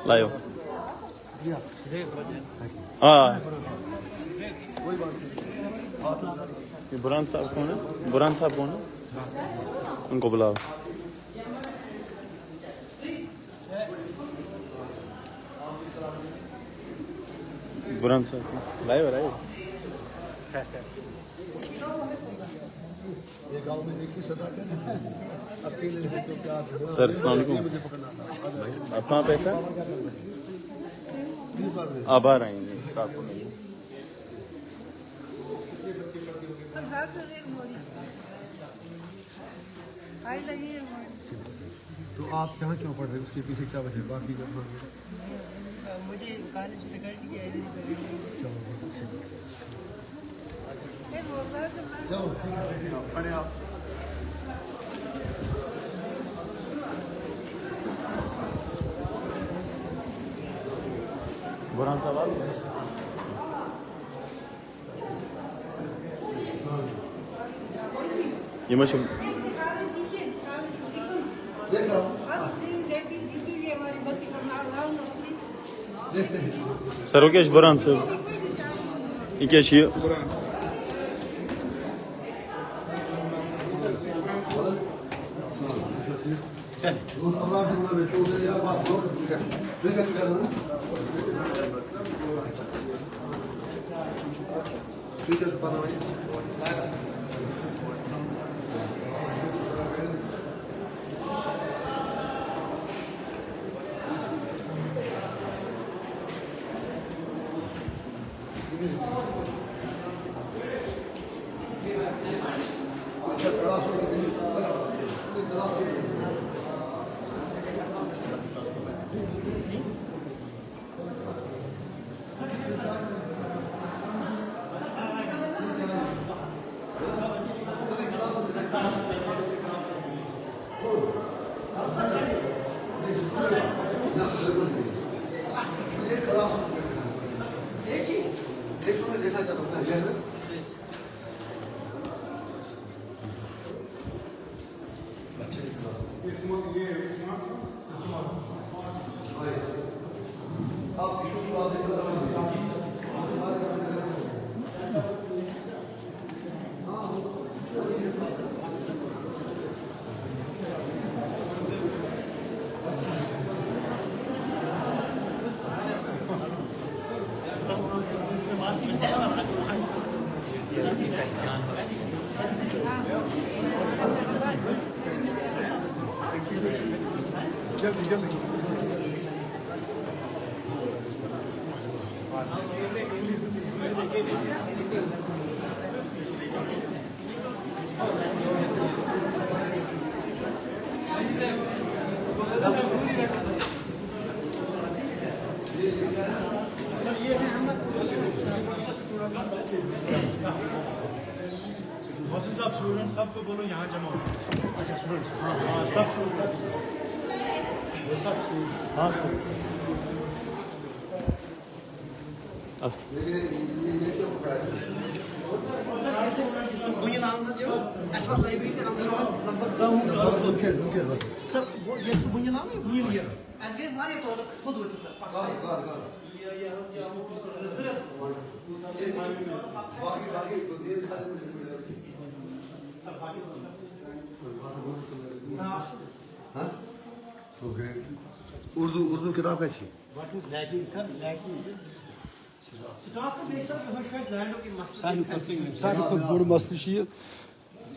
Live ہاں برہان صاحب کون ہے؟ برہان صاحب کون ہے؟ ان کو بلاؤ. برہان صاحب لائیو لائیو. سر السلام علیکم. آپ کہاں پہ سر؟ آپ آ رہے ہیں صاحب کو ملیے. تو آپ یہاں کیوں پڑھ رہے ہیں؟ اس کے پیچھے کیا وجہ ہے؟ باقی جو مجھے کالج فیکلٹی کی برہان صاحب آ گئے. یہ مشہور سر وکیش برہان صاحب یہ کیا چیز جلدی جلدی. محسن صاحب اسٹوڈنٹ سب کو بولو یہاں جمع ہو. اچھا اسٹوڈنٹس ہاں سب اسٹوڈنٹس ہاں سر. اردو کتاب کا چھی سارے بوڑ مسئلہ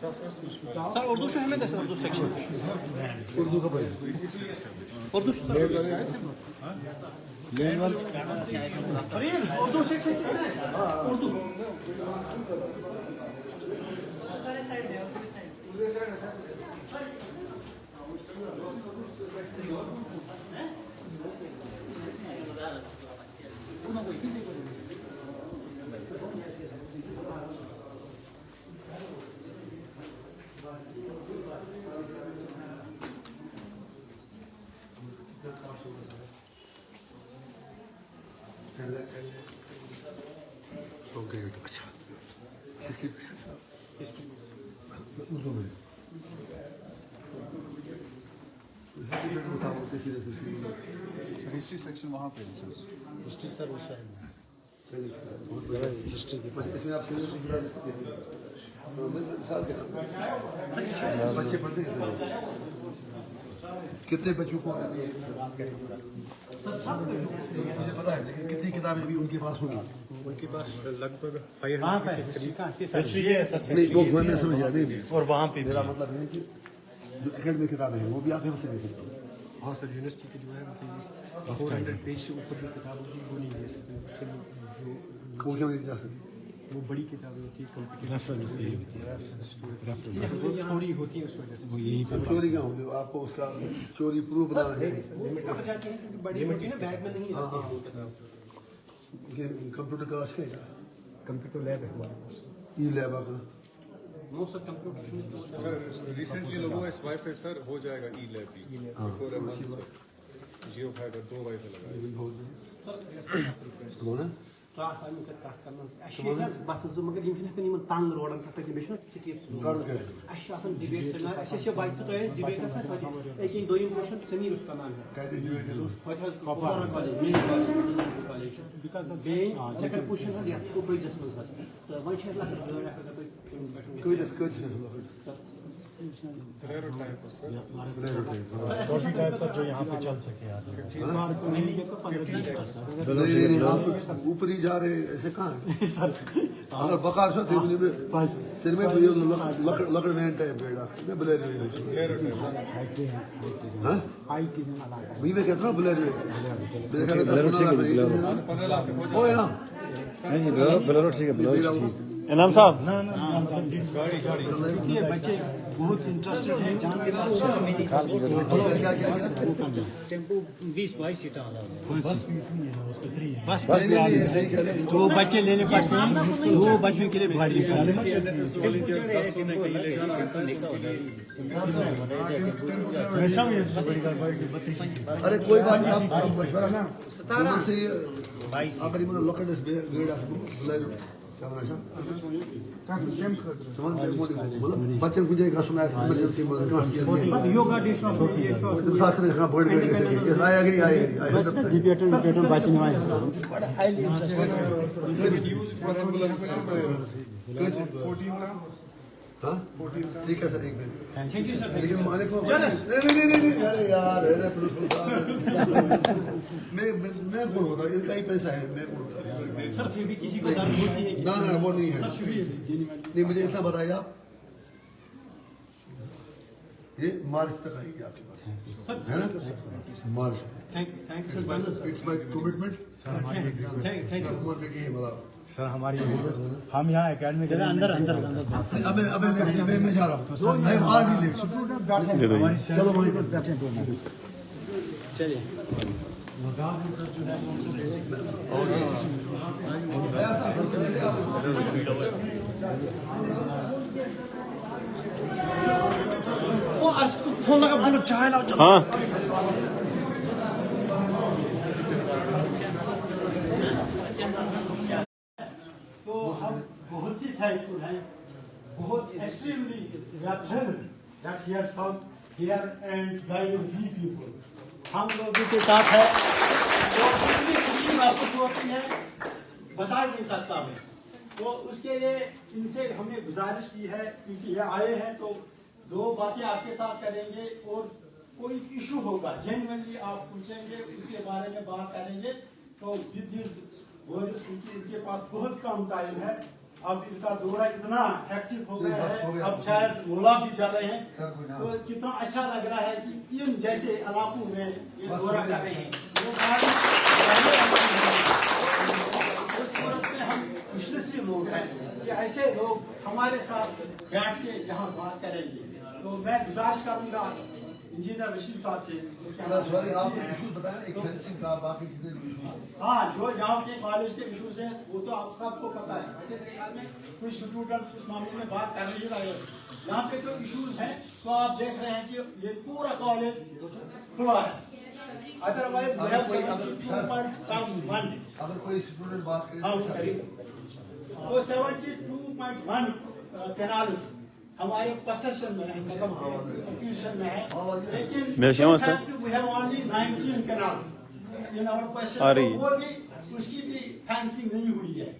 سر اردو سے ہمیں اردو سیکشن اردو کا پڑھیں اردو اردو سیکشن اردو ग्रेट, अच्छा उर्दू में बताओ किसी हिस्ट्री सेक्शन वहाँ पे हिस्ट्री सर उस साइड में इसमें आप बच्चे पढ़ते हैं कितने बच्चों को मुझे पता है लेकिन कितनी किताबें भी उनके पास होंगी उनके पास लगभग 500 हिस्ट्री है सर नहीं वो मैं समझ गया नहीं और वहाँ पे मेरा मतलब है कि जो एकेडमिक किताबें हैं वो भी आप यहाँ से ले सकते हो हाँ सर यूनिवर्सिटी की जो है मतलब 400 पेज से ऊपर जो किताब होती है वो नहीं ले सकते उससे जो वो क्यों नहीं जा सकते वो बड़ी किताबें होती है वो थोड़ी होती है उस वजह से वो यही चोरी क्या होगी आपको उसका चोरी प्रूफ बनाना है बड़ी होती है ना बैग में नहीं हाँ हाँ कंप्यूटर क्लास का कंप्यूटर लैब है हमारे पास ई लैब आपका नो सर कंप्यूटर रिसेंटली लोगों का स्वाइप है सर हो जाएगा ई लैब भी जियो फाइबर 2 वाईफाई लगा कौन है बस मगर यम तंग रोडन पे स्केप डिबेट बाइक डिबेट दोम क्वेश्चन समीर उसका नाम है सेकंड क्वेश्चन बजस मज तो वो जो यहाँ पे चल सके ऊपर ही जा रहे ऐसे कहाँ अगर बकार से सिर में लकड़ में टाइप गया ब्लेरो वही मैं कहता हूँ ब्लेरो ठीक है इनाम साहब बच्चे बहुत इंटरेस्टेड हैं टेम्पो 20-22 सीटा बस तो बच्चे लेने पड़ते हैं दो बच्चों के लिए भारी अरे कोई बात नहीं आप मशवरा ना 17 से अगर ये लोकल इस गेड ब्लेरो बच्चन कुछ गसन इमरजेंसी योगा डे ठीक है सर एक मिनट थैंक यू सर लेकिन माने को नहीं अरे यार अरे मैं कौन होता इनका ही पैसा है मैं कौन होता सर फिर भी किसी को दर्द होती है ना वो नहीं है नहीं मुझे इतना बताइए आप ये मार्च तक आएगी आपके पास है ना मार्च thank you sir it's my commitment sir हमारी हम यहाँ एकेडमी के अंदर अब मैं जा रहा हूँ आज ही लेट चलो वहीं पर बैठे चलिए वो फोन लगा बोलो चाय लाओ हाँ तो हम बहुत ही थैंकफुल हैं बहुत extremely that he has come here and guided we people हम लोगों के साथ है तो इतनी खुशी महसूस होती है बता नहीं सकता मैं तो उसके लिए इनसे हमने गुजारिश की है क्योंकि ये आए हैं तो दो बातें आपके साथ करेंगे और कोई इशू होगा जेन्युइनली आप पूछेंगे उसके बारे में बात करेंगे तो विद दिस वर्ड्स क्योंकि इनके पास बहुत कम टाइम है अब इनका दौरा इतना एक्टिव हो गया है अब शायद मोला भी जा रहे हैं तो कितना अच्छा लग रहा है कि इन जैसे इलाकों में ये दौरा कर रहे हैं उस सूरत में हम खुशनसीब लोग हैं कि ऐसे लोग हमारे साथ बैठ के यहाँ बात करेंगे तो मैं गुजारिश करूंगा इंजीनियर रशीद साहब से आप इशू बताएं एक फेंसिंग का बाकी जितने हाँ जो यहाँ के कॉलेज के इशूज हैं वो तो आप सबको पता है ऐसे मेरे ख्याल में कुछ स्टूडेंट्स उस मामले में बात कर नहीं रहे यहाँ पे जो इश्यूज हैं तो आप देख रहे हैं कि ये पूरा कॉलेज खुला है, अदरवाइज अगर कोई स्टूडेंट बात करे तो 72.1 कैनाल्स हमारे पोसेशन में है, एक्विजिशन में है, मेरा श्यामा सर। लेकिन we have only 19 canals in our possession, आ रही है। वो भी उसकी भी फेंसिंग नहीं हुई है।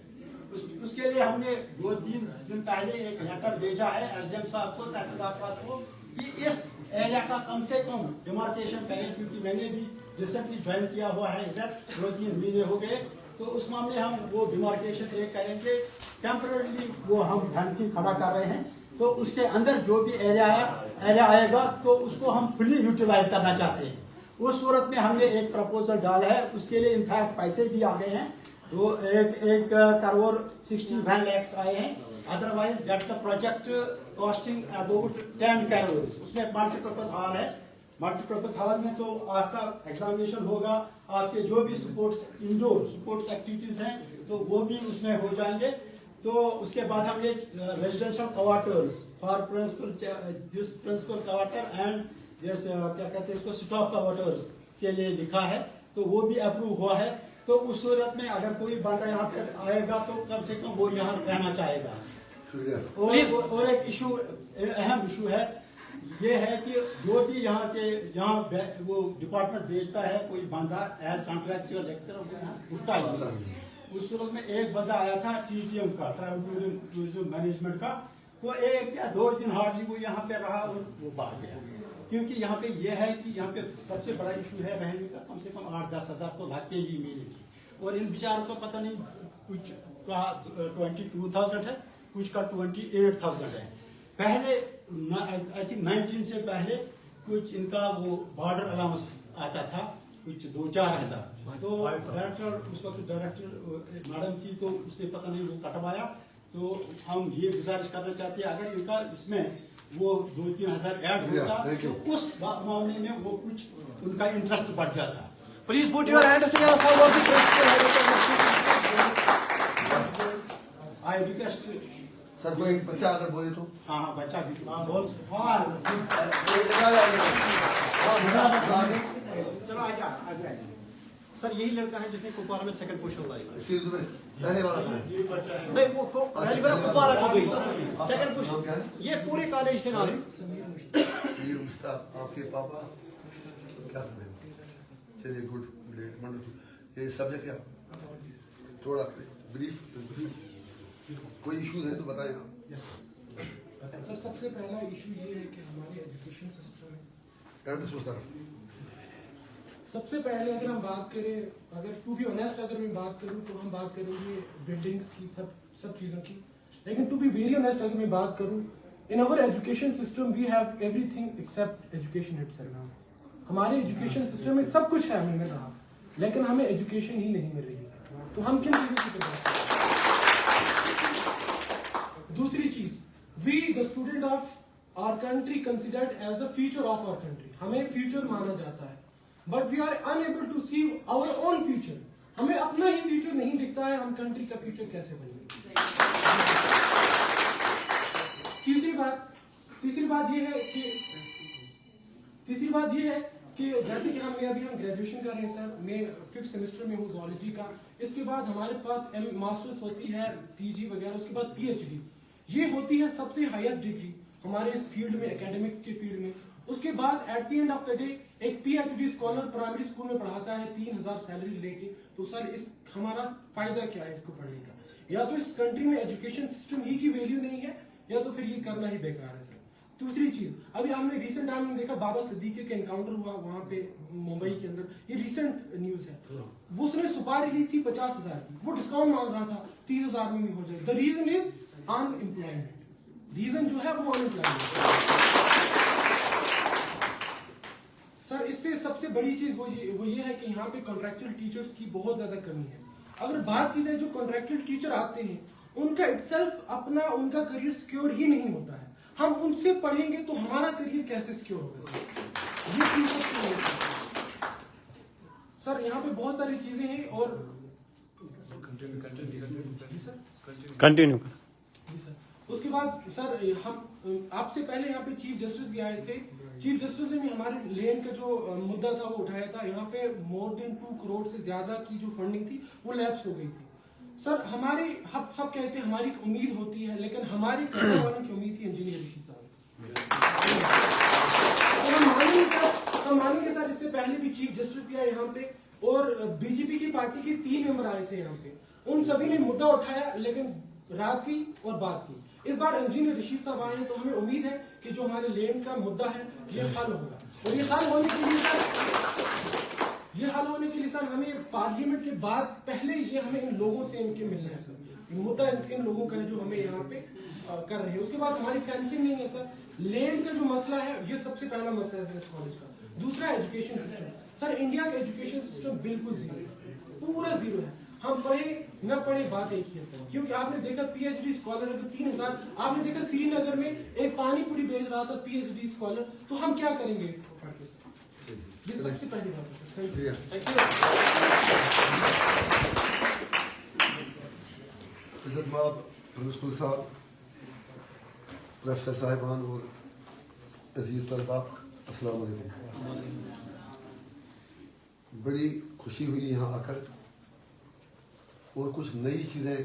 उसके लिए हमने 2-3 दिन पहले एक लेटर भेजा है एसडीएम साहब को, तहसीलदार साहब को, कि इस एरिया का कम से कम डिमार्केशन करें, क्योंकि मैंने भी रिसेंटली ज्वाइन किया हुआ है इधर, 2-3 महीने हो गए, तो उस मामले हम वो डिमार्केशन एक करेंगे, टेम्पररी वो हम फेंसिंग खड़ा कर रहे हैं, तो उसके अंदर जो भी एरिया आएगा तो उसको हम फुली यूटिलाइज करना चाहते हैं। उस सूरत में हमने एक प्रपोजल डाला है, उसके लिए इनफैक्ट पैसे भी आ गए हैं, तो एक करोड़ 61 लाख आए हैं, otherwise that's the project costing about 10 crore. उसमें मल्टीपर्पज हॉल है, मल्टीपर्पज हॉल में तो आपका एग्जामिनेशन होगा, आपके जो भी स्पोर्ट्स इंडोर स्पोर्ट्स एक्टिविटीज हैं तो वो भी उसमें हो जाएंगे। तो उसके बाद हमने residential quarters for principal quarter and क्या कहते हैं इसको स्टॉप क्वार्टर्स के लिए लिखा है, तो वो भी अप्रूव हुआ है। तो उस सूरत में अगर कोई बंदा यहाँ पे आएगा तो कम से कम वो यहाँ रहना चाहेगा। और एक इशू, अहम इशू है, ये है कि जो भी यहाँ वो डिपार्टमेंट भेजता है कोई बंदा एज कॉन्ट्रैक्चुअल लेक्चरर उठता है। उस सूरत में एक बंदा आया था TTM का, ट्रैवल टूरिज्म मैनेजमेंट का, तो 1 या 2 दिन हार्डली वो यहाँ पे रहा और वो भाग गया। क्योंकि यहाँ पे ये है कि यहाँ पे सबसे बड़ा इशू है रहने का, कम से कम 8-10 हज़ार तो लगते ही महीने की, और इन बिचारों को पता नहीं कुछ का 22,000 है, कुछ का 28,000 है। पहले आई थिंक 19 से पहले कुछ इनका वो बॉर्डर अलाउंस आता था, कुछ 2-4 हज़ार, तो डायरेक्टर उस वक्त डायरेक्टर मैडम थी, तो उससे पता नहीं वो कटवाया। तो हम ये गुजारिश करना चाहते हैं अगर इनका इसमें वो 2-3 हज़ार ऐड होता तो उस मामले में वो कुछ उनका इंटरेस्ट बढ़ जाता। Please put your hand together for what the I request sir कोई बच्चा अगर बोले तो हाँ बच्चा भी बोल। चलो आजा आगे। सर यही लड़का है जिसने कुपवारा में सेकंड पोजीशन लाई। पहले वाला था। नहीं वो पहली बार कुपवारा को गई सेकंड पोजीशन, ये पूरे कॉलेज के नाम। ये मुस्ताक आपके पापा क्या करें? चलिए गुड ग्रेट वंडरफुल। ये सब्जेक्ट क्या थोड़ा ब्रीफ कोई इश्यूज है तो बताएं आप। सर सबसे पहला इशू ये है कि हमारे एजुकेशन सिस्टम में सबसे पहले अगर हम बात करें, अगर टू बी ऑनेस्ट अगर मैं बात करूं तो हम बात करेंगे बिल्डिंग्स की, सब चीज़ों की, लेकिन टू बी वेरी ऑनेस्ट अगर मैं बात करूं, in our education system we have everything except education itself. हमारे एजुकेशन सिस्टम में सब कुछ है, हमने कहा, लेकिन हमें एजुकेशन ही नहीं मिल रही है, तो हम किन चीज़ों की बात करें? दूसरी चीज, we the student of our country considered as the future of our country, हमें फ्यूचर माना जाता है, but we are unable to see our own future. हमें अपना ही फ्यूचर नहीं दिखता है, हम कंट्री का फ्यूचर कैसे बनेंगे? तीसरी बात ये है कि जैसे कि हम ग्रेजुएशन कर रहे हैं सर, मैं 5th सेमेस्टर में हूँ ज़ूलॉजी का, इसके बाद हमारे पास मास्टर्स होती है, PG वगैरह, उसके बाद PhD, ये होती है सबसे हाईएस्ट डिग्री हमारे इस फील्ड में, एकेडमिक्स के फील्ड में। उसके बाद at the end of the day एक PhD स्कॉलर प्राइमरी स्कूल में पढ़ाता है 3,000 सैलरी लेके, तो सर इस हमारा फायदा क्या है इसको पढ़ने का? या तो इस कंट्री में एजुकेशन सिस्टम ही की वैल्यू नहीं है, या तो फिर ये करना ही बेकार है सर। दूसरी चीज, अभी हमने रिसेंट टाइम में देखा बाबा सिद्दीकी का एनकाउंटर हुआ वहां पे मुंबई के अंदर, ये रिसेंट न्यूज है। उसने सुपारी ली थी 50,000 की, वो डिस्काउंट मांग रहा था 30,000 में भी हो जाए। The reason is unemployment, reason जो है वो अनएम्प्लॉयमेंट। सर इससे सबसे बड़ी चीज वो ये है कि यहाँ पे कॉन्ट्रैक्चुअल टीचर्स की बहुत ज्यादा कमी है। अगर बात की जाए जो कॉन्ट्रैक्चुअल टीचर आते हैं उनका इटसेल्फ अपना उनका करियर सिक्योर ही नहीं होता है, हम उनसे पढ़ेंगे तो हमारा करियर कैसे सिक्योर होगा? ये चीज सर यहाँ पे बहुत सारी चीजें हैं और कंटिन्यू। उसके बाद सर हम आपसे पहले यहाँ पे चीफ जस्टिस भी आए थे। चीफ जस्टिस ने भी हमारे लैंड का जो मुद्दा था वो उठाया था। यहाँ पे मोर देन 2 करोड़ से ज्यादा की जो फंडिंग थी वो लैप्स हो गई थी। सर हमारे हम सब कहते हैं हमारी उम्मीद होती है, लेकिन हमारी करने वालों की उम्मीद थी इंजीनियर रशीद साहब। हम मानेंगे सर, इससे पहले भी चीफ जस्टिस भी आए यहाँ पे और बीजेपी की पार्टी के 3 मेंबर आए थे यहाँ पे। उन सभी ने मुद्दा उठाया, लेकिन रात की और बात की। इस बार इंजीनियर रशीद साहब आए हैं तो हमें उम्मीद है कि जो हमारे लैंड का मुद्दा है ये हल होगा। और ये हल होने के लिए सर हमें पार्लियामेंट के बाद पहले ये हमें इन लोगों से इनके मिलना है सर। मुद्दा इन लोगों का है जो हमें यहाँ पे कर रहे हैं। उसके बाद हमारी फेंसिंग नहीं है सर। लैंड का जो मसला है ये सबसे पहला मसला है इस कॉलेज का। दूसरा एजुकेशन सिस्टम सर, इंडिया का एजुकेशन सिस्टम बिल्कुल जीरो है, पूरा जीरो है। हम पढ़े न पढ़े बात एक ही है सर, क्योंकि आपने देखा पीएचडी स्कॉलर अगर 3000, आपने देखा श्रीनगर में एक पानी पूरी बेच रहा था पीएचडी स्कॉलर, तो हम क्या करेंगे? ये सबसे पहली बात है सर। Thank you. इज्जत माब प्रिंसिपल साहब, प्रोफेसर साहिबान और अजीज तलबा, अस्सलाम वालेकुम। बड़ी खुशी हुई यहाँ आकर और कुछ नई चीज़ें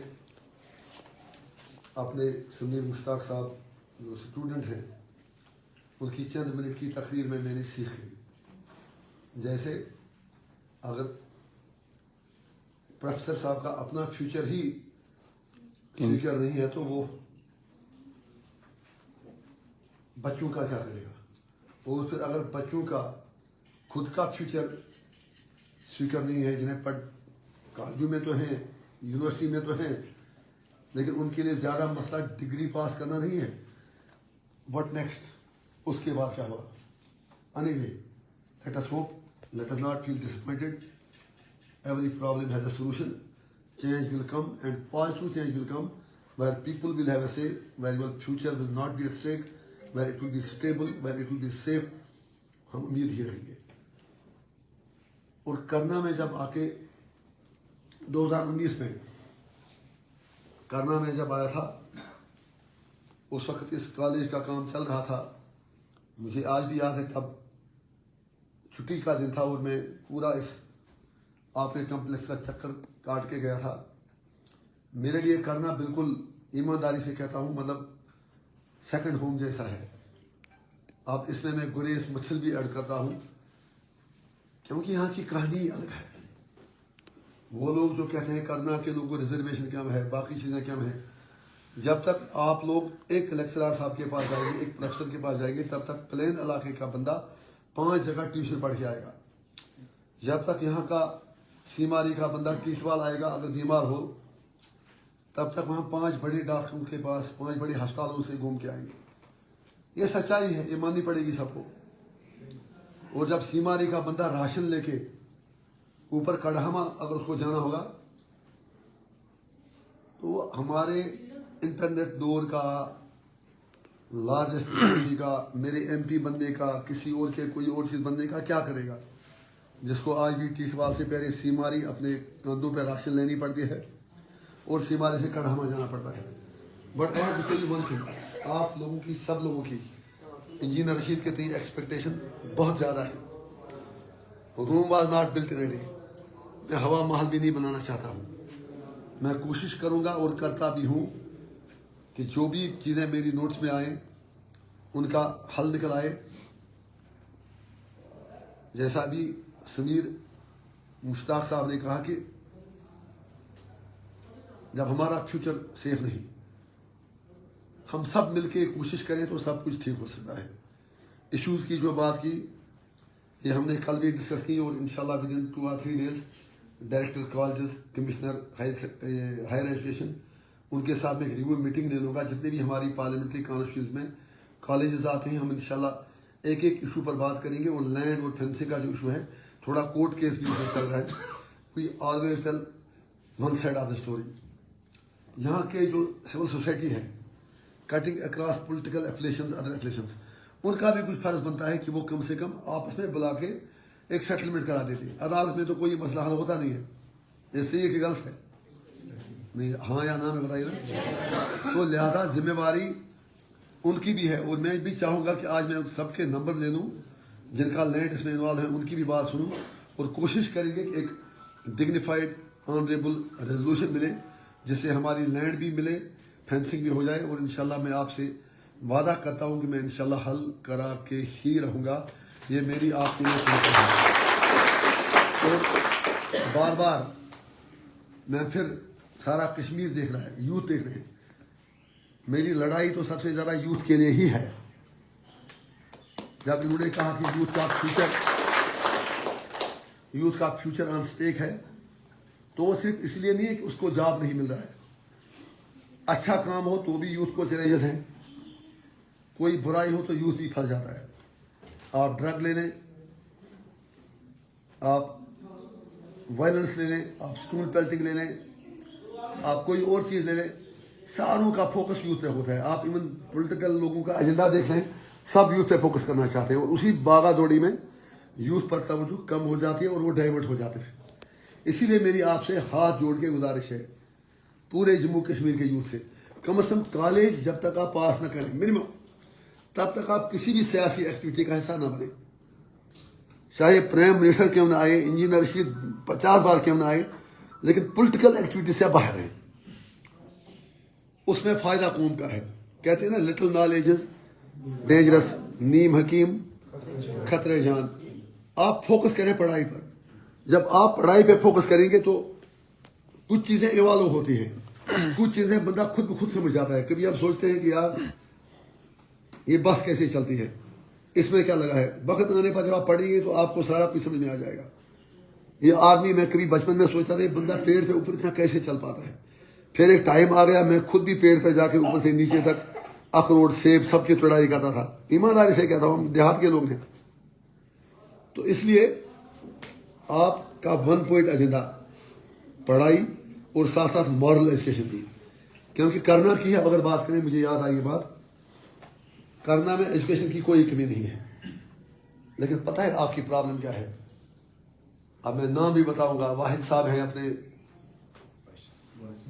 अपने समीर मुश्ताक साहब जो स्टूडेंट हैं उनकी चंद मिनट की तकरीर में मैंने सीख ली। जैसे अगर प्रोफेसर साहब का अपना फ्यूचर ही सिक्योर नहीं है तो वो बच्चों का क्या करेगा। और फिर अगर बच्चों का खुद का फ्यूचर स्वीकार नहीं है, जिन्हें कॉलेजों में तो हैं, यूनिवर्सिटी में तो हैं, लेकिन उनके लिए ज़्यादा मसला डिग्री पास करना नहीं है। व्हाट नेक्स्ट, उसके बाद क्या होगा। Anyway, let us hope, let us not feel disappointed. Every problem has a solution. Change will come and positive change will come where people will have a say, where your future will not be at stake, where it will be stable, where it will be safe. हम उम्मीद ही रहेंगे। और करना में जब आके 2019 में करना में जब आया था, उस वक्त इस कॉलेज का काम चल रहा था। मुझे आज भी याद है, तब छुट्टी का दिन था और मैं पूरा इस आपके कॉम्प्लेक्स का चक्कर काट के गया था। मेरे लिए करना बिल्कुल ईमानदारी से कहता हूँ, मतलब सेकंड होम जैसा है। अब इसमें मैं गुरेज मसल भी ऐड करता हूँ, क्योंकि यहाँ की कहानी अलग है। वो लोग जो कहते हैं करना के लोगों को रिजर्वेशन कम है, बाकी चीज़ें कम है, जब तक आप लोग एक लेक्चरर साहब के पास जाएंगे, एक प्रोफेसर के पास जाएंगे, तब तक प्लेन इलाके का बंदा 5 जगह ट्यूशन पढ़ के आएगा। जब तक यहाँ का सीमारी का बंदा टीचवाल आएगा, अगर बीमार हो, तब तक वहाँ 5 बड़े डॉक्टरों के पास, 5 बड़े अस्पतालों से घूम के आएंगे। ये सच्चाई है, ये माननी पड़ेगी सबको। और जब सीमारी का बंदा राशन लेके ऊपर कड़हमा अगर उसको जाना होगा, तो हमारे इंटरनेट दौर का, लार्जेस्ट इकोनॉमी का, मेरे एमपी बनने का, किसी और के कोई और चीज़ बनने का क्या करेगा, जिसको आज भी टीचवाल से पहले सीमारी अपने कंधों पर राशन लेनी पड़ती है और सीमारी से कड़हमा जाना पड़ता है। बट आई हैव टू से यू वन थिंग, आप लोगों की, सब लोगों की इंजीनियर रशीद के तीन एक्सपेक्टेशन बहुत ज़्यादा है। Room was not built ready. मैं हवा महल भी नहीं बनाना चाहता हूँ। मैं कोशिश करूँगा और करता भी हूँ कि जो भी चीज़ें मेरी नोट्स में आए उनका हल निकल आए। जैसा भी समीर मुश्ताक साहब ने कहा कि जब हमारा फ्यूचर सेफ नहीं, हम सब मिलके कोशिश करें तो सब कुछ ठीक हो सकता है। इश्यूज की जो बात की, ये हमने कल भी डिस्कस की और इंशाल्लाह within 2 or 3 days director colleges, commissioner higher education, उनके साथ में एक रिव्यू मीटिंग ले लूँगा। जितने भी हमारी पार्लियामेंट्री कॉन्स्टिट्यूंसीज में कॉलेजेस आते हैं, हम इंशाल्लाह एक एक इशू पर बात करेंगे। और लैंड और फेंसिंग का जो इशू है, थोड़ा कोर्ट केस भी चल रहा है। We always tell one side of the story. यहाँ के जो सिविल सोसाइटी है, cutting across political affiliations, other affiliations, उनका भी कुछ फर्ज बनता है कि वो कम से कम आपस में बुला के एक सेटलमेंट करा देते हैं। अदालत में तो कोई मसला हल होता नहीं है, ये सही है कि गलत है? नहीं, हाँ या ना में बताइए ना। तो लिहाजा जिम्मेवारी उनकी भी है, और मैं भी चाहूँगा कि आज मैं सबके नंबर ले लूँ जिनका लैंड इसमें इन्वॉल्व है, उनकी भी बात सुनूँ, और कोशिश करेंगे कि एक डिग्निफाइड ऑनरेबल रेजोल्यूशन मिले जिससे हमारी लैंड भी मिले, फेंसिंग भी हो जाए, और इंशाल्लाह मैं आपसे वादा करता हूँ कि मैं इंशाल्लाह हल करा के ही रहूँगा। ये मेरी आपके लिए सुनिश्चित है। और बार बार मैं फिर सारा कश्मीर देख रहा है, यूथ देख रहे हैं, मेरी लड़ाई तो सबसे ज़्यादा यूथ के लिए ही है। जब इन्होंने कहा कि यूथ का फ्यूचर ऑन स्टेक है, तो वो सिर्फ इसलिए नहीं है कि उसको जॉब नहीं मिल रहा है, अच्छा काम हो तो भी यूथ को चैलेंजेस हैं, कोई बुराई हो तो यूथ भी फंस जाता है। आप ड्रग ले लें, आप वायलेंस ले लें, आप स्टूल पेल्टिंग ले लें, आप कोई और चीज़ ले लें, सारों का फोकस यूथ पे होता है। आप इवन पॉलिटिकल लोगों का एजेंडा देख लें, सब यूथ पे फोकस करना चाहते हैं, और उसी भागा दौड़ी में यूथ पर तवज्जो कम हो जाती है और वो डाइवर्ट हो जाते हैं। इसीलिए मेरी आपसे हाथ जोड़ के गुजारिश है पूरे जम्मू कश्मीर के यूथ से, कम से कम कॉलेज जब तक आप पास न करें मिनिमम, तब तक आप किसी भी सियासी एक्टिविटी का हिस्सा न बने। चाहे प्राइम मिनिस्टर क्यों ना आए, इंजीनियर रशीद 50 बार क्यों ना आए, लेकिन पॉलिटिकल एक्टिविटी से बाहर हैं, उसमें फायदा कौम का है। कहते हैं ना, लिटिल नॉलेज इज डेंजरस, नीम हकीम खतरे जान। आप फोकस करें पढ़ाई पर। जब आप पढ़ाई पे फोकस करेंगे तो कुछ चीजें इवॉल्व होती हैं, कुछ चीजें बंदा खुद ब खुद समझ जाता है। कभी आप सोचते हैं कि यार ये बस कैसे चलती है, इसमें क्या लगा है। वक्त आने पर जब आप पढ़ेंगे तो आपको सारा कुछ समझ में आ जाएगा। ये आदमी, मैं कभी बचपन में सोचता था बंदा पेड़ पे ऊपर इतना कैसे चल पाता है। फिर एक टाइम आ गया, मैं खुद भी पेड़ पे जाके ऊपर से नीचे तक अखरोट सेब सबकी चढ़ाई करता था। ईमानदारी से कहता हूँ, हम देहात के लोग हैं। तो इसलिए आपका 1 पॉइंट एजेंडा पढ़ाई और साथ साथ मॉरल एजुकेशन भी, क्योंकि करना की है। अगर बात करें, मुझे याद आई ये बात, करना में एजुकेशन की कोई कमी नहीं है, लेकिन पता है आपकी प्रॉब्लम क्या है। अब मैं नाम भी बताऊंगा। वाहिद साहब हैं, अपने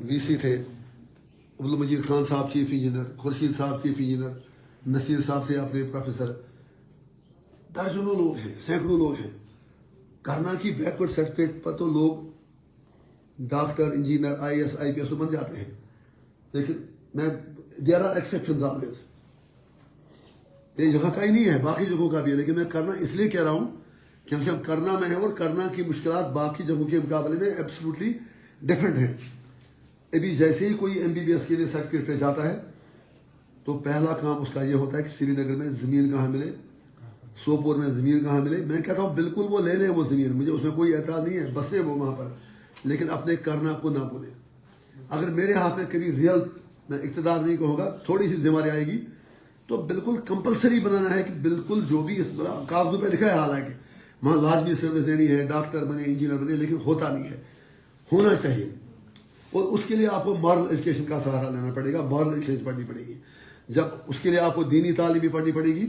वीसी थे, अब्दुल मजीद खान साहब चीफ इंजीनियर, खुर्शीद साहब चीफ इंजीनियर, नसीर साहब से अपने प्रोफेसर, दर्जनों लोग हैं, सैकड़ों लोग हैं। करना की बैकवर्ड सर्टिफिकेट पर तो लोग डॉक्टर, इंजीनियर, IAS, IPS तो बन जाते हैं, लेकिन मैं देयर आर एक्सेप्शंस ऑलवेज। ये यहाँ का ही नहीं है, बाकी जगहों का भी है, लेकिन मैं करना इसलिए कह रहा हूँ क्योंकि हम करना में है, और करना की मुश्किलात बाकी जगहों के मुकाबले में एब्सोल्युटली डिफरेंट है। अभी जैसे ही कोई MBBS के लिए सर्टिफिकेट पे जाता है तो पहला काम उसका ये होता है कि श्रीनगर में ज़मीन कहाँ मिले, सोपोर में ज़मीन कहाँ मिले। मैं कहता हूँ बिल्कुल वो ले लें वो ज़मीन, मुझे उसमें कोई एतराज़ नहीं है, बसने वो वहाँ पर, लेकिन अपने करना को ना भूलें। अगर मेरे हाथ में कभी रियल, मैं इक़्तिदार नहीं कहूँगा, थोड़ी सी जिम्मेदारी आएगी तो बिल्कुल कंपलसरी बनाना है कि बिल्कुल जो भी इस कागजों पे लिखा है, हालांकि वहाँ लाजमी सर्विस देनी है, डॉक्टर बने, इंजीनियर बने, लेकिन होता नहीं है, होना चाहिए। और उसके लिए आपको मॉरल एजुकेशन का सहारा लेना पड़ेगा, मॉरल एजुकेशन पढ़नी पड़ेगी। जब उसके लिए आपको दीनी तालीम भी पढ़नी पड़ेगी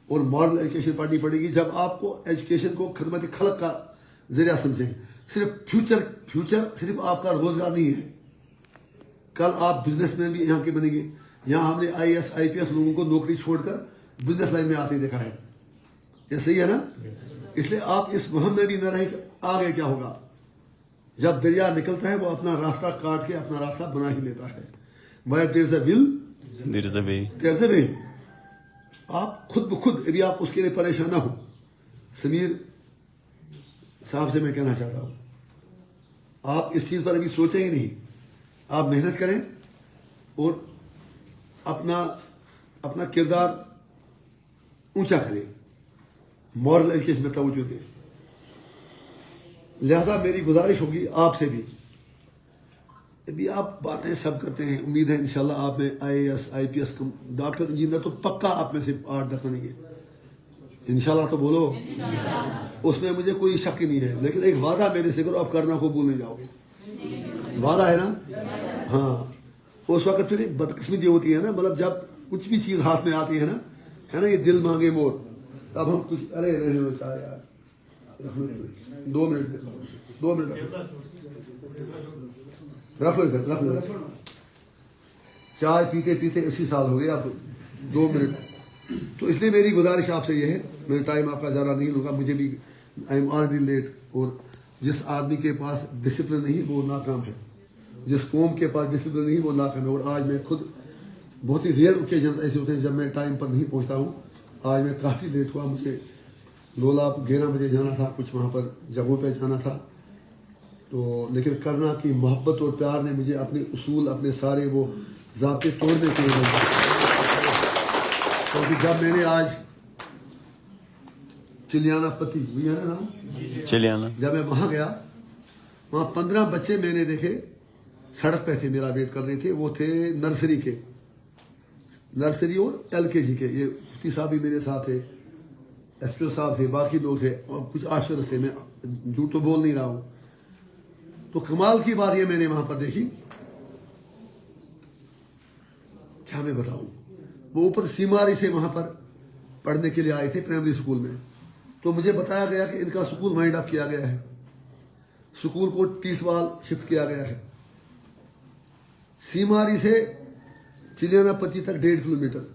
और मॉरल एजुकेशन पढ़नी पड़ेगी। जब आपको एजुकेशन को खिदमत खल्क का जरिया समझें, सिर्फ फ्यूचर सिर्फ आपका रोजगार नहीं है, कल आप बिजनेसमैन भी यहाँ के बनेंगे। यहाँ हमने IAS, IPS लोगों को नौकरी छोड़कर बिजनेस लाइन में आते देखा है, ये सही है ना। इसलिए आप इस वहम में भी न रहे कि आगे क्या होगा। जब दरिया निकलता है वो अपना रास्ता काट के अपना रास्ता बना ही लेता है। Where there is a will, there is a way. there is a way. आप खुद ब खुद अभी आप उसके लिए परेशान ना हो। समीर साहब से मैं कहना चाहता हूँ, आप इस चीज पर अभी सोचें ही नहीं, आप मेहनत करें और अपना किरदार ऊंचा करें, मॉरल एजुकेशन में तवज्जो दें। लिहाजा मेरी गुजारिश होगी आपसे भी, अभी आप बातें सब करते हैं, उम्मीद है इंशाल्लाह आप में IAS, IPS, डॉक्टर, इंजीनियर तो पक्का आप में से 8-10 बनेंगे इंशाल्लाह। तो बोलो, उसमें मुझे कोई शक ही नहीं है, लेकिन एक वादा मेरे से करो, आप करना को भूल नहीं जाओगे। वादा है ना। हाँ, उस वक्त फिर बदकिस्मती होती है ना, मतलब जब कुछ भी चीज हाथ में आती है ना, ये दिल मांगे मोर, तब हम कुछ, अरे रहने दो यार, 2 मिनट रख लो इधर, रख लो। चाय पीते पीते 80 साल हो गए, अब 2 मिनट। तो इसलिए मेरी गुजारिश आपसे ये है, मैं टाइम आपका ज़्यादा नहीं लूँगा, मुझे भी आई एम ऑलरेडी लेट। और जिस आदमी के पास डिसिप्लिन नहीं वो नाकाम है, जिस कौम के पास डिसिप्लिन नहीं वो नाकाम है। और आज मैं खुद बहुत ही रेयर ओकेजन ऐसे होते हैं जब मैं टाइम पर नहीं पहुँचता हूँ। आज मैं काफ़ी लेट हुआ, मुझे लोला 11 बजे जाना था, कुछ वहाँ पर जगहों पे जाना था। तो लेकिन करना की मोहब्बत और प्यार ने मुझे अपने उसूल, अपने सारे वो ज़ाब्ते तोड़ने के लिए, क्योंकि जब मैंने आज चिलियाना पति हुई है ना नाम, चिलियाना, जब मैं वहाँ गया, वहाँ 15 बच्चे मैंने देखे सड़क पे थे, मेरा वेट कर रहे थे। वो थे नर्सरी के, नर्सरी और LKG के। ये मुफ्ती साहब भी मेरे साथ थे, एसपीओ साहब थे, बाकी लोग थे और कुछ आश्चर्य थे। मैं झूठ तो बोल नहीं रहा हूँ। तो कमाल की बात ये मैंने वहां पर देखी, क्या मैं बताऊं, वो ऊपर सीमारी से वहां पर पढ़ने के लिए आए थे प्राइमरी स्कूल में। तो मुझे बताया गया कि इनका स्कूल वाइंड अप किया गया है, स्कूल को टीसवाल शिफ्ट किया गया है। सीमारी से चिलियाना पति तक 1.5 किलोमीटर,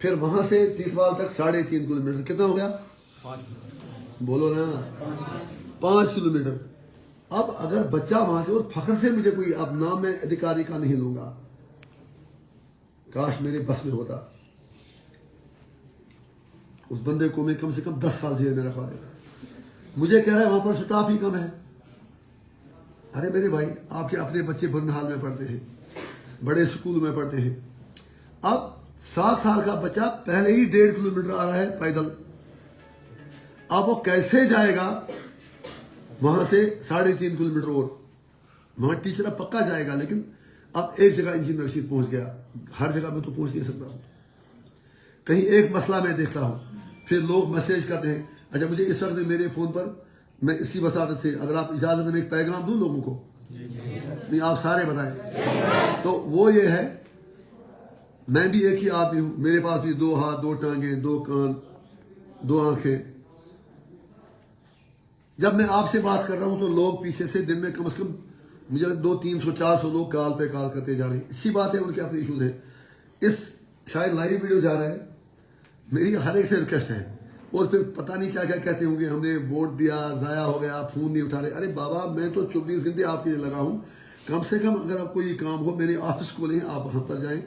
फिर वहां से तीसवाल तक 3.5 किलोमीटर। कितना हो गया? 5 बोलो ना, 5 किलोमीटर। अब अगर बच्चा वहां से, और फख्र से मुझे कोई, अब नाम मैं अधिकारी का नहीं लूंगा, काश मेरे बस में होता, उस बंदे को मैं कम से कम 10 साल जेल में रखवा देता। मुझे कह रहा है वहां पर स्टाफ ही कम है। अरे मेरे भाई, आपके अपने बच्चे बरनहाल में पढ़ते हैं, बड़े स्कूल में पढ़ते हैं। अब 7 साल का बच्चा पहले ही 1.5 किलोमीटर आ रहा है पैदल, अब वो कैसे जाएगा वहां से 3.5 किलोमीटर? और वहां टीचर अब पक्का जाएगा, लेकिन अब एक जगह इंजीनियर रशीद पहुंच गया, हर जगह में तो पहुंच नहीं सकता हूं। कहीं एक मसला मैं देखता हूं, फिर लोग मैसेज करते हैं। अच्छा, मुझे इस वक्त मेरे फोन पर, मैं इसी वसादत से, अगर आप इजाजत में एक पैगाम दूं लोगों को, नहीं आप सारे बताएं, तो वो ये है, मैं भी एक ही आदमी हूं, मेरे पास भी 2 हाथ, 2 टांगे, 2 कान, 2 आंखें। जब मैं आपसे बात कर रहा हूं तो लोग पीछे से दिन में कम से कम मुझे 200, 300, 400 लोग कॉल पे कॉल करते जा रहे हैं। अच्छी बात है, उनके अपने इशूज हैं। इस शायद लाइव वीडियो जा रहा है, मेरी हर एक से रिक्वेस्ट है। और फिर पता नहीं क्या क्या कहते होंगे, हमने वोट दिया, जाया हो गया, फोन नहीं उठा रहे। अरे बाबा, मैं तो 24 घंटे आपके लिए लगा हूं। कम से कम अगर आपको ये काम हो, मेरे ऑफिस को लें, आप वहां पर जाएं।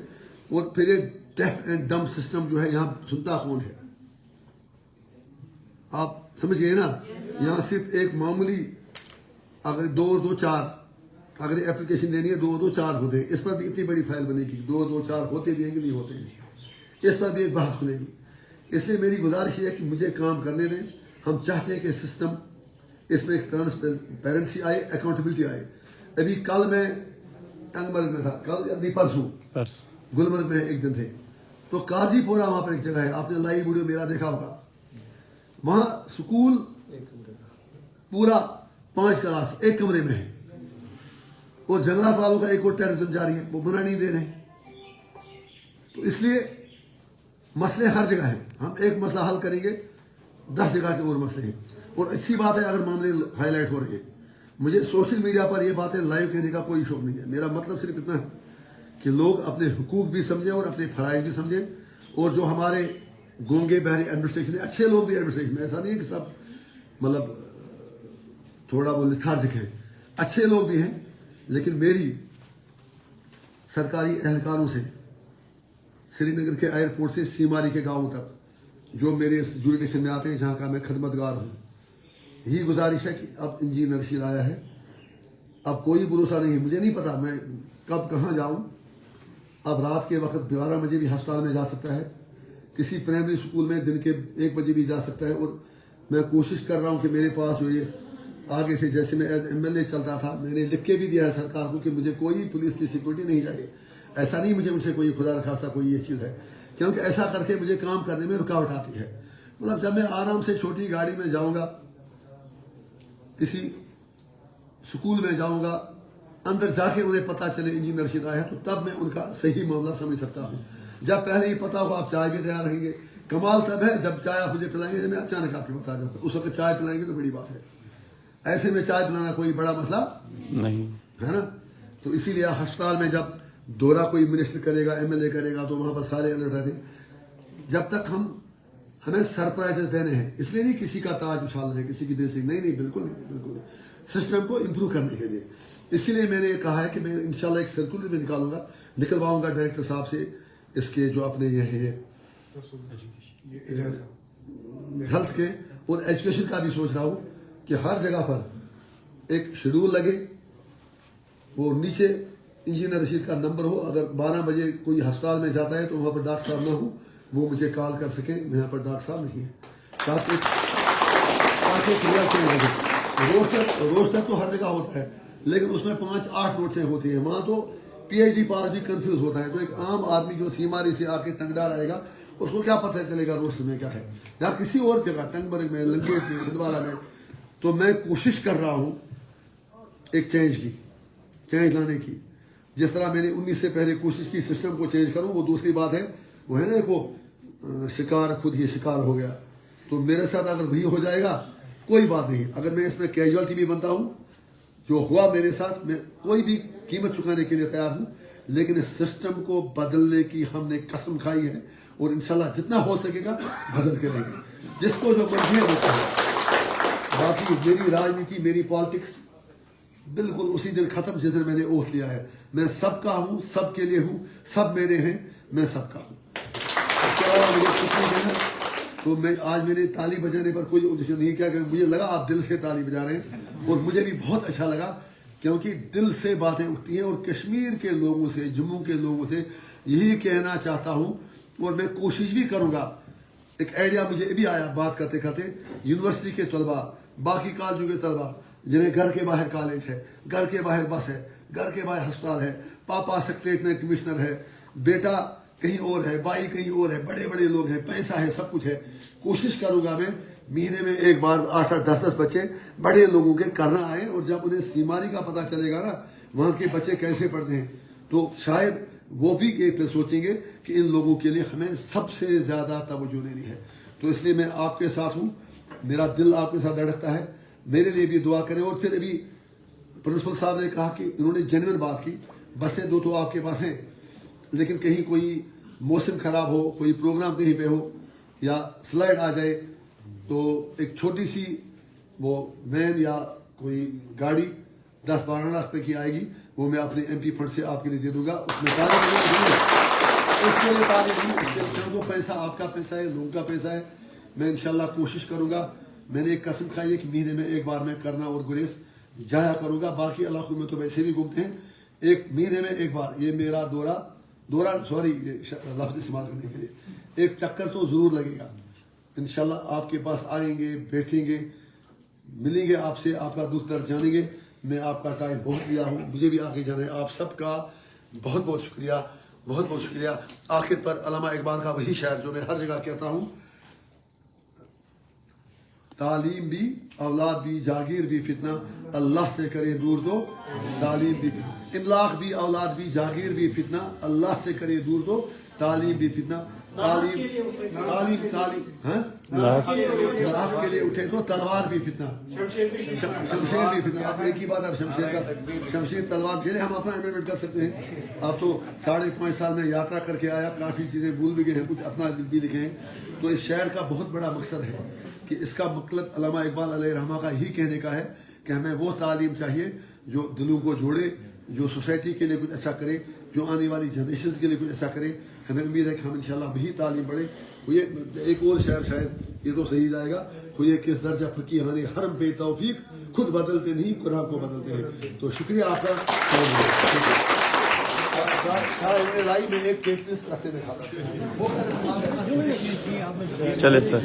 और फिर एक डेफ एंड डम्ब सिस्टम जो है, यहाँ सुनता कौन है? आप समझ गए ना? यहाँ सिर्फ एक मामूली, अगर 2-2-4 अगर एप्लीकेशन देनी है, 2-2-4 होते हैं। इस पर भी इतनी बड़ी फाइल बनेगी, 2-2-4 होते भी हैं कि नहीं होते हैं, इस पर भी एक बहस खुलेगी। इसलिए मेरी गुजारिश है कि मुझे काम करने दें। हम चाहते हैं कि सिस्टम, इसमें एक ट्रांसपेरेंसी आए, अकाउंटेबिलिटी आए। अभी कल मैं टंगमर्ग में था, कल या परसों गुलमर्ग में एक दिन थे, तो काजीपुरा वहां पर एक जगह है, आपने लाइव वीडियो मेरा देखा होगा। वहां स्कूल पूरा 5 क्लास एक कमरे में है, और जंगलात वालों का एक और टेररिज्म जारी है, वो मना नहीं दे रहे। तो इसलिए मसले हर जगह हैं। हम एक मसला हल करेंगे, 10 जगह के और मसले हैं। और अच्छी बात है अगर मामले हाईलाइट हो रहे हैं। मुझे सोशल मीडिया पर ये बातें लाइव कहने का कोई शौक नहीं है। मेरा मतलब सिर्फ इतना है कि लोग अपने हुकूक भी समझें और अपने फराइज भी समझें। और जो हमारे गूंगे बहरे एडमिनिस्ट्रेशन है, अच्छे लोग भी एडमिनिस्ट्रेशन में, ऐसा नहीं है कि सब मतलब थोड़ा वो लिथार्जिक है, अच्छे लोग भी हैं। लेकिन मेरी सरकारी एहलकारों से, श्रीनगर के एयरपोर्ट से सीमारी के गांवों तक, जो मेरे जुरिडिक्शन में आते हैं, जहां का मैं खदमतगार हूं, यही गुजारिश है कि अब इंजीनियर रशीद आया है, अब कोई भरोसा नहीं है। मुझे नहीं पता मैं कब कहां जाऊं। अब रात के वक्त 12 बजे भी अस्पताल में जा सकता है, किसी प्राइमरी स्कूल में दिन के 1 बजे भी जा सकता है। और मैं कोशिश कर रहा हूं कि मेरे पास जो ये आगे से, जैसे मैं MLA चलता था, मैंने लिख के भी दिया है सरकार को कि मुझे कोई पुलिस की सिक्योरिटी नहीं चाहिए। ऐसा नहीं मुझे उनसे कोई खुदा रखास्ता कोई ये चीज़ है, क्योंकि ऐसा करके मुझे काम करने में रुकावट आती है। मतलब जब मैं आराम से छोटी गाड़ी में जाऊंगा, किसी स्कूल में जाऊंगा, अंदर जाके उन्हें पता चले इंजीनियर रशीद आया है, तो तब मैं उनका सही मामला समझ सकता हूँ। जब पहले ही पता हो आप चाय भी तैयार रहेंगे, कमाल तब है जब चाय आप मुझे पिलाएंगे, जब मैं अचानक आपके पास आ जाऊंगा, उस वक्त चाय पिलाएंगे तो बड़ी बात है। ऐसे में चाय पिलाना कोई बड़ा मसला नहीं है ना। تو اسی لیے ہسپتال میں جب دورہ کوئی منسٹر کرے گا MLA کرے گا تو وہاں پر سارے الرٹ رہتے ہیں. جب تک ہمیں سرپرائزز دینے ہیں, اس لیے نہیں کسی کا تاج اچھالنا ہے, کسی کی بیسک نہیں, بالکل نہیں, سسٹم کو امپروو کرنے کے لیے. اسی لیے میں نے کہا ہے کہ میں انشاءاللہ ایک سرکولر بھی نکلواؤں گا ڈائریکٹر صاحب سے, اس کے جو اپنے یہ ہے ہیلتھ کے اور ایجوکیشن کا بھی سوچ رہا ہوں کہ ہر جگہ پر ایک شیڈول لگے, وہ نیچے انجینئر رشید کا نمبر ہو, اگر 12 بجے کوئی ہسپتال میں جاتا ہے تو وہاں پر ڈاکٹر صاحب نہ ہو, وہ مجھے کال کر سکیں, یہاں پر ڈاکٹر صاحب نہیں ہے, تاکہ کلیئر چینج لگے. روسٹر تو ہر جگہ ہوتا ہے لیکن اس میں 5-8 نوٹسیں ہوتی ہیں, وہاں تو PhD پاس بھی کنفیوز ہوتا ہے. تو ایک عام آدمی جو سیماری سے آ کے ٹنگڈار آئے گا اس کو کیا پتہ چلے گا روسٹر میں کیا ہے, یا کسی اور جگہ ٹنگبرگ میں, لنگیٹ میں, ہندوالا میں. تو میں کوشش کر رہا ہوں ایک چینج لانے کی. جس طرح میں نے 19 سے پہلے کوشش کی سسٹم کو چینج کروں, وہ دوسری بات ہے, وہ ہے نا کو شکار خود ہی شکار ہو گیا. تو میرے ساتھ اگر وہی ہو جائے گا کوئی بات نہیں, اگر میں اس میں کیجوالٹی بھی بنتا ہوں, جو ہوا میرے ساتھ میں کوئی بھی قیمت چکانے کے لیے تیار ہوں, لیکن اس سسٹم کو بدلنے کی ہم نے قسم کھائی ہے اور انشاءاللہ جتنا ہو سکے گا بدل کے رہیں گے, جس کو جو مرضی ہوتا ہے. باقی میری راجنیتی, میری پالیٹکس بالکل اسی دن ختم جس دن میں نے اوتھ لیا ہے. میں سب کا ہوں, سب کے لیے ہوں, سب میرے ہیں, میں سب کا ہوں. مجھے خوشی ہے تو میں آج میں نے تالی بجانے پر کوئی اوبجیکشن نہیں کیا, کہ مجھے لگا آپ دل سے تالی بجا رہے ہیں, اور مجھے بھی بہت اچھا لگا کیونکہ دل سے باتیں اٹھتی ہیں. اور کشمیر کے لوگوں سے, جموں کے لوگوں سے یہی کہنا چاہتا ہوں, اور میں کوشش بھی کروں گا. ایک آئیڈیا مجھے بھی آیا بات کرتے کرتے, یونیورسٹی کے طلباء, باقی کالجوں کے طلباء جنہیں گھر کے باہر کالج ہے, گھر کے باہر بس ہے, گھر کے باہر ہسپتال ہے, پاپا سیکریٹریٹ میں کمشنر ہے, بیٹا کہیں اور ہے, بھائی کہیں اور ہے, بڑے بڑے لوگ ہیں, پیسہ ہے, سب کچھ ہے. کوشش کروں گا میں مہینے میں ایک بار 8-10 بچے بڑے لوگوں کے کرنا آئے, اور جب انہیں سیماری کا پتہ چلے گا نا وہاں کے بچے کیسے پڑھتے ہیں, تو شاید وہ بھی یہ پھر سوچیں گے کہ ان لوگوں کے لیے ہمیں سب سے زیادہ توجہ دینی ہے. تو اس لیے میں آپ کے ساتھ ہوں, میرا دل آپ کے ساتھ دھڑکتا ہے, میرے لیے بھی دعا کریں. اور پھر ابھی پرنسپل صاحب نے کہا کہ انہوں نے جینوئن بات کی, بسیں 2 تو آپ کے پاس ہیں, لیکن کہیں کوئی موسم خراب ہو, کوئی پروگرام کہیں پہ ہو, یا سلائڈ آ جائے, تو ایک چھوٹی سی وہ وین یا کوئی گاڑی 10-12 لاکھ روپے کی آئے گی, وہ میں اپنے MP فنڈ سے آپ کے لیے دے دوں گا. اس میں اس کے لیے وہ پیسہ آپ کا پیسہ ہے, لوگوں کا پیسہ ہے. میں انشاءاللہ کوشش کروں گا, میں نے ایک قسم کھائی ہے کہ مہینے میں ایک بار میں کرنا اور گریز جایا کروں گا. باقی علاقوں میں تو ویسے بھی گھومتے ہیں, ایک مہینے میں ایک بار یہ میرا دورہ سوری لفظ استعمال کرنے کے لیے ایک چکر تو ضرور لگے گا. انشاءاللہ آپ کے پاس آئیں گے, بیٹھیں گے, ملیں گے آپ سے, آپ کا دکھ درد جانیں گے. میں آپ کا ٹائم بہت لیا ہوں, مجھے بھی آگے جانا ہے. آپ سب کا بہت بہت شکریہ, بہت بہت شکریہ. آخر پر علامہ اقبال کا وہی شعر جو میں ہر جگہ کہتا ہوں, تعلیم بھی اولاد بھی جاگیر بھی فتنہ, اللہ سے کرے دور دو. تعلیم بھی املاک بھی اولاد بھی جاگیر بھی فتنہ, اللہ سے کرے دور دو. تعلیم بھی فتنہ, تعلیم ہاں آپ کے لیے اٹھے تو تلوار بھی فتنہ, شمشیر بھی فتنہ. آپ ایک ہی بات ہے, شمشیر تلوار کے لیے ہم اپنا امپلیمنٹ کر سکتے ہیں. آپ تو 5.5 سال میں یاترا کر کے آیا, کافی چیزیں بھول بھی گئے ہیں, کچھ اپنا بھی لکھے ہیں. تو اس شعر کا بہت بڑا مقصد ہے کہ اس کا مطلب علامہ اقبال علیہ رحمہ کا ہی کہنے کا ہے کہ ہمیں وہ تعلیم چاہیے جو دلوں کو جوڑے, جو سوسائٹی کے لیے کچھ اچھا کرے, جو آنے والی جنریشنز کے لیے کچھ اچھا کرے. ہمیں امید ہے کہ ہم انشاءاللہ وہی تعلیم پڑھیں. یہ ایک اور شعر شاید یہ تو صحیح جائے گا, ہوئے کس درجہ فقیہانے حرم پہ توفیق, خود بدلتے نہیں قرآن کو بدلتے ہیں. تو شکریہ آپ کا. لائی میں ایک کیک پیس راستے میں کھا رہا ہوں. چلے سر.